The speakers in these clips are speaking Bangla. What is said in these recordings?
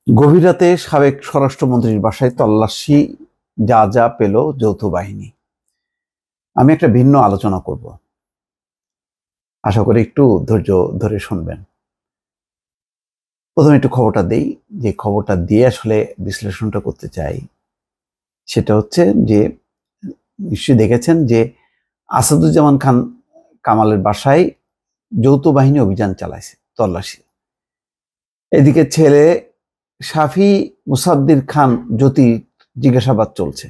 গভীর রাতে সাবেক স্বরাষ্ট্রমন্ত্রীর বাসায় তল্লাশি, যা যা পেল যৌথ বাহিনী। আমি একটা ভিন্ন আলোচনা করব, আশা করি একটু ধৈর্য ধরে শুনবেন। প্রথমে একটু খবরটা দেই, যে খবরটা দিয়ে আসলে বিশ্লেষণটা করতে চাই সেটা হচ্ছে যে নিশ্চয়ই দেখেছেন যে আসাদুজ্জামান খান কামালের বাসায় যৌথ বাহিনী অভিযান চালাইছে, তল্লাশি। এদিকে ছেলে শাফি মুসাদ্দির খান জ্যোতি জিজ্ঞাসাবাদ চলছে।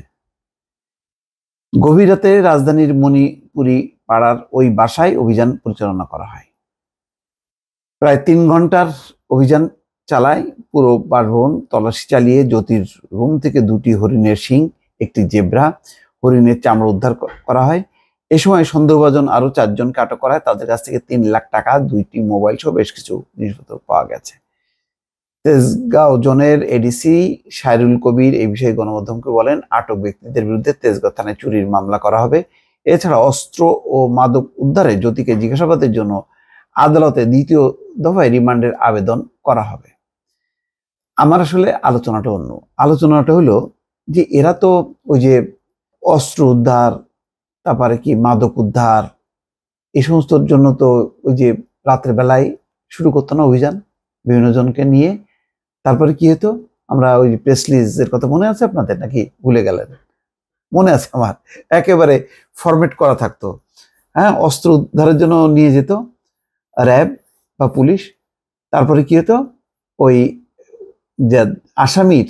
গভীর রাতে রাজধানীর মণিপুরি পাড়ার ওই বাসায় অভিযান পরিচালনা করা হয়। প্রায় 3 ঘন্টার অভিযান চালায় পুরো বাসভবন তল্লাশি চালিয়ে জ্যোতির রুম থেকে 2টি হরিণের শিং, একটি জেব্রা, হরিণের চামড়া উদ্ধার করা হয়। এ সময় সন্দেহভাজন আরো 4 জনকে আটক করা হয়। তাদের কাছ থেকে 3 লাখ টাকা, 2টি মোবাইল সহ বেশ কিছু জিনিসপত্র পাওয়া গেছে। তেজগাঁও জোনের এডিসি সাইরুল কবির এই বিষয়ে গণমাধ্যমকে বলেন, আটক ব্যক্তিদের বিরুদ্ধে তেজগাঁও থানায় চুরির মামলা করা হবে। এছাড়া অস্ত্র ও মাদক উদ্ধারে জ্যোতিকে জিজ্ঞাসাবাদের জন্য আদালতে 2য় দফায় রিমান্ডের আবেদন করা হবে। আমার আসলে আলোচনাটা অন্য। আলোচনাটা হলো যে এরা তো ওই যে অস্ত্র উদ্ধার, তারপরে কি মাদক উদ্ধার, এই সমস্তর জন্য তো ওই যে রাতের বেলায় শুরু করতো না অভিযান, বিভিন্ন জনকে নিয়ে। তারপরে কি হতো, আমরা ওই প্রেস রিলিজের কথা মনে আছে আপনাদের, নাকি ভুলে গেলেন? মনে আছে আমার, একেবারে ফরম্যাট করা থাকতো। হ্যাঁ, অস্ত্র উদ্ধারের জন্য নিয়ে যেত র্যাব বা পুলিশ। তারপরে কি হতো, ওই যে আসামির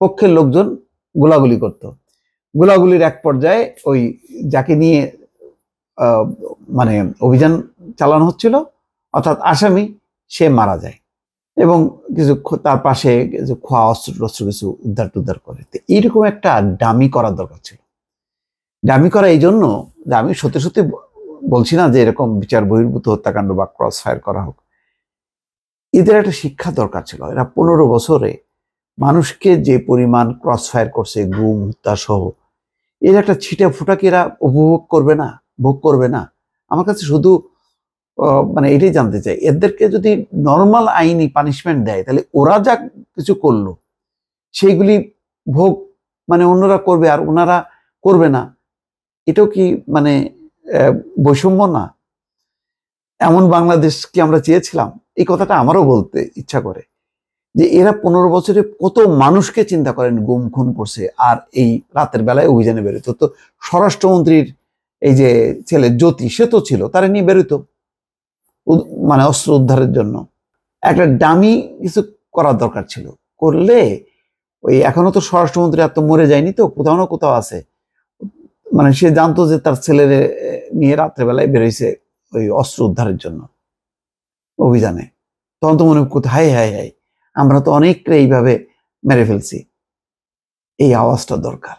পক্ষের লোকজন গোলাগুলি করত। গোলাগুলির এক পর্যায়ে ওই যাকে নিয়ে মানে অভিযান চালানো হচ্ছিল, অর্থাৎ আসামি, সে মারা যায় এবং কিছু তার পাশে কিছু খোয়া অস্ত্র কিছু উদ্ধার করে। তো এইরকম একটা ডামি করার দরকার ছিল। ডামি করা এই জন্য যে আমি সত্যি সত্যি বলছি না যে এরকম বিচার বহির্ভূত হত্যাকাণ্ড বা ক্রস ফায়ার করা হোক, এদের একটা শিক্ষা দরকার ছিল। এরা 15 বছরে মানুষকে যে পরিমাণ ক্রস ফায়ার করছে, গুম হত্যা সহ, এর একটা ছিটা ফুটাকে এরা উপভোগ করবে না, ভোগ করবে না? আমার কাছে শুধু মানে এটাই জানতে চাই, এদেরকে যদি নর্মাল আইনি পানিশমেন্ট দেয়, তাহলে ওরা যা কিছু করলো সেইগুলি ভোগ মানে অন্যরা করবে আর ওনারা করবে না, এটাও কি মানে বৈষম্য না? এমন বাংলাদেশ কি আমরা চেয়েছিলাম? এই কথাটা আমারও বলতে ইচ্ছা করে যে এরা 15 বছরে কত মানুষকে চিন্তা করেন গুম খুন করছে, আর এই রাতের বেলায় অভিযানে বেরোতো। তো স্বরাষ্ট্রমন্ত্রীর এই যে ছেলে জ্যোতি, সে তো ছিল, তারা নিয়ে বেরোতো মানে অস্ত্র উদ্ধারের জন্য। একটা ডামি কিছু করার দরকার ছিল, করলে ওই এখনো তো স্বরাষ্ট্রমন্ত্রী এত মরে যায়নি, তো কোথাও না কোথাও আছে, মানে সে জানতো যে তার ছেলের নিয়ে রাত্রেবেলায় বেরোইছে ওই অস্ত্র উদ্ধারের জন্য অভিযানে। তখন তো মনে করতো হাই হাই হাই, আমরা তো অনেকটা এইভাবে মেরে ফেলছি। এই আওয়াজটা দরকার।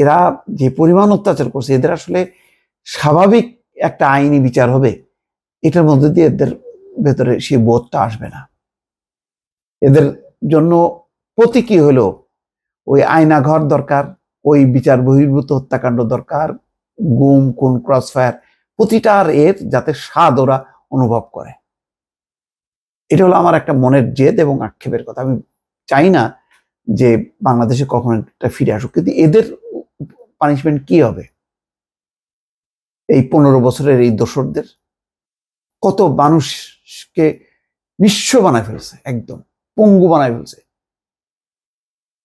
এরা যে পরিমাণ অত্যাচার করছে, এদের আসলে স্বাভাবিক একটা আইনি বিচার হবে, এটার মধ্যে দিয়ে এদের ভেতরে সেই বোধটা আসবে না। এদের জন্য প্রতীকী হলো ওই আয়নাঘর দরকার, ওই বিচার বহির্ভূত হত্যাকাণ্ড দরকার, গুম খুন ক্রস ফায়ার, প্রতিটার এর যাতে স্বাদ ওরা অনুভব করে। এটা হলো আমার একটা মনের জেদ এবং আক্ষেপের কথা। আমি চাই না যে বাংলাদেশে কখনো একটা ফিরে আসুক, কিন্তু এদের পানিশমেন্ট কি হবে? এই 15 বছরের এই দোসরদের কত মানুষকে নিঃস্ব বানায় ফেলছে, একদম পঙ্গু বানায় ফেলছে।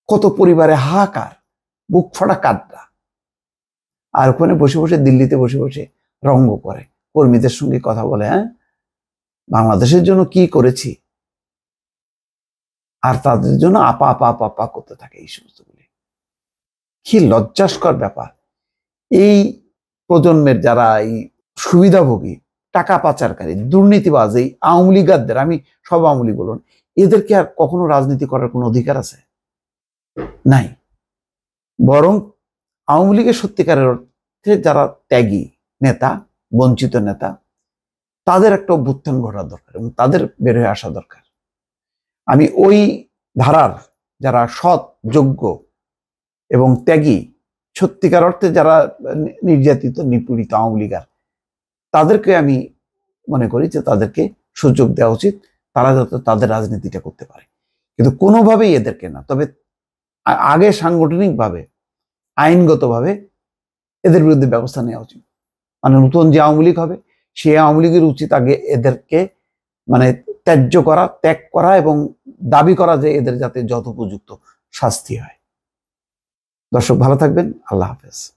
কত পরিবারে হাহাকার, বুক ফাটা কাঁদরা। আর ওখানে বসে বসে, দিল্লিতে বসে বসে রঙ্গ করে, কর্মীদের সঙ্গে কথা বলে, হ্যাঁ বাংলাদেশের জন্য কি করেছি, আর তাদের জন্য আপা আপা আপা আপা করতে থাকে। এই সমস্তগুলি কি লজ্জাস্কর ব্যাপার। এই প্রজন্মের যারা এই সুবিধাভোগী, টাকা পাচারকারী, দুর্নীতিবাজ, এই আওয়ামী লীগারদের, আমি সব আওয়ামী লীগ বলুন, এদেরকে আর কখনো রাজনীতি করার কোনো অধিকার আছে? নাই। বরং আওয়ামী লীগের সত্যিকারের অর্থে যারা ত্যাগী নেতা, বঞ্চিত নেতা, তাদের একটা অভ্যুত্থান ঘটার দরকার এবং তাদের বের হয়ে আসা দরকার। আমি ওই ধারার যারা সৎ, যোগ্য এবং ত্যাগী, সত্যিকার অর্থে যারা নির্যাতিত নিপীড়িত আওয়ামী লীগার, তাদেরকে আমি মনে করি যে তাদেরকে সুযোগ দেওয়া উচিত, তারা যাতে তাদের রাজনীতিটা করতে পারে, কিন্তু কোনোভাবেই এদেরকে না। তবে আগে সাংগঠনিকভাবে, আইনগতভাবে এদের বিরুদ্ধে ব্যবস্থা নেওয়া উচিত। মানে নতুন যে আওয়ামী লীগ হবে, সেই আওয়ামী লীগের উচিত আগে এদেরকে মানে ত্যাগ করা এবং দাবি করা যে এদের যাতে যথোপযুক্ত শাস্তি হয়। দর্শক ভালো থাকবেন, আল্লাহ হাফেজ।